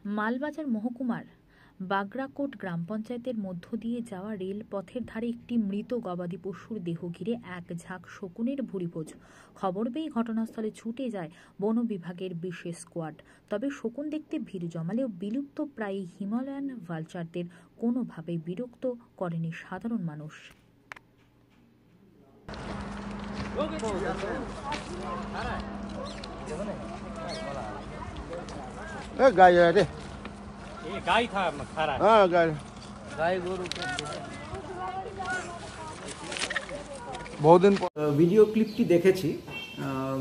মালবাজার মহকুমার বাগড়াকোট গ্রাম পঞ্চায়েতের মধ্য দিয়ে যাওয়া রেলপথের ধারে একটি মৃত গবাদি পশুর দেহ ঘিরে এক ঝাঁক শকুনের ভুরিভোজ। খবর পেয়ে ঘটনাস্থলে ছুটে যায় বন বিভাগের বিশেষ স্কোয়াড। তবে শকুন দেখতে ভিড় জমালেও বিলুপ্ত প্রায় হিমালয়ান ভালচারদের কোনোভাবেই বিরক্ত করেনি সাধারণ মানুষ। गाय रे ये गाय था खरा हाँ गाय गोरु बहुत दिन ভিডিও ক্লিপটি দেখেছি।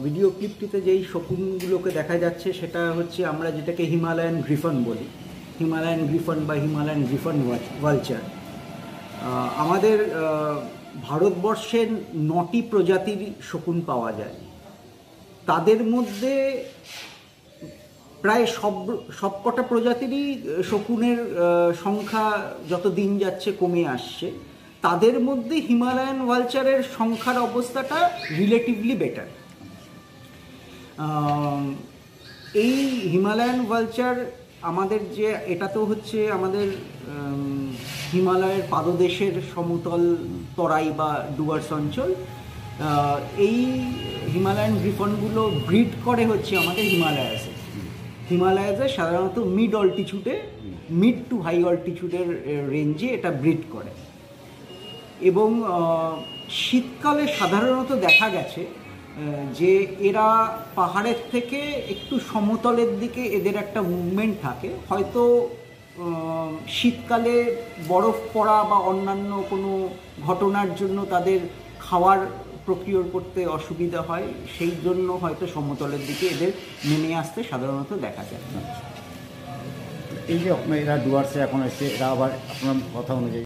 ভিডিও ক্লিপটিতে যেই শকুনগুলোকে দেখা যাচ্ছে সেটা হচ্ছে আমরা যেটাকে হিমালয়ান গ্রিফন বলি, হিমালয়ান গ্রিফন বা হিমালয়ান গ্রিফন ভালচার। আমাদের ভারতবর্ষের 9টি প্রজাতির শকুন পাওয়া যায়। তাদের মধ্যে প্রায় সবকটা প্রজাতিরই শকুনের সংখ্যা যত দিন যাচ্ছে কমে আসছে। তাদের মধ্যে হিমালয়ান ভালচারের সংখ্যার অবস্থাটা রিলেটিভলি বেটার। এই হিমালয়ান ভালচার আমাদের যে এটা তো হচ্ছে আমাদের হিমালয়ের পাদদেশের সমতল তরাই বা ডুয়ার্স অঞ্চল। এই হিমালয়ান গ্রিফনগুলো ব্রিড করে হচ্ছে আমাদের হিমালয়াসে সাধারণত মিড টু হাই অল্টিটিউডের রেঞ্জে এটা ব্রিড করে। এবং শীতকালে সাধারণত দেখা গেছে যে এরা পাহাড়ের থেকে একটু সমতলের দিকে এদের একটা মুভমেন্ট থাকে। হয়তো শীতকালে বরফ পড়া বা অন্যান্য কোনো ঘটনার জন্য তাদের খাওয়ার প্রক্রিয়া করতে অসুবিধা হয়, সেই জন্য হয়তো সমতলের দিকে এদের নেমে আসতে সাধারণত দেখা যায়। এই যে এরা ডুয়ার্সে এখন এসে এরা আবার আপনার কথা অনুযায়ী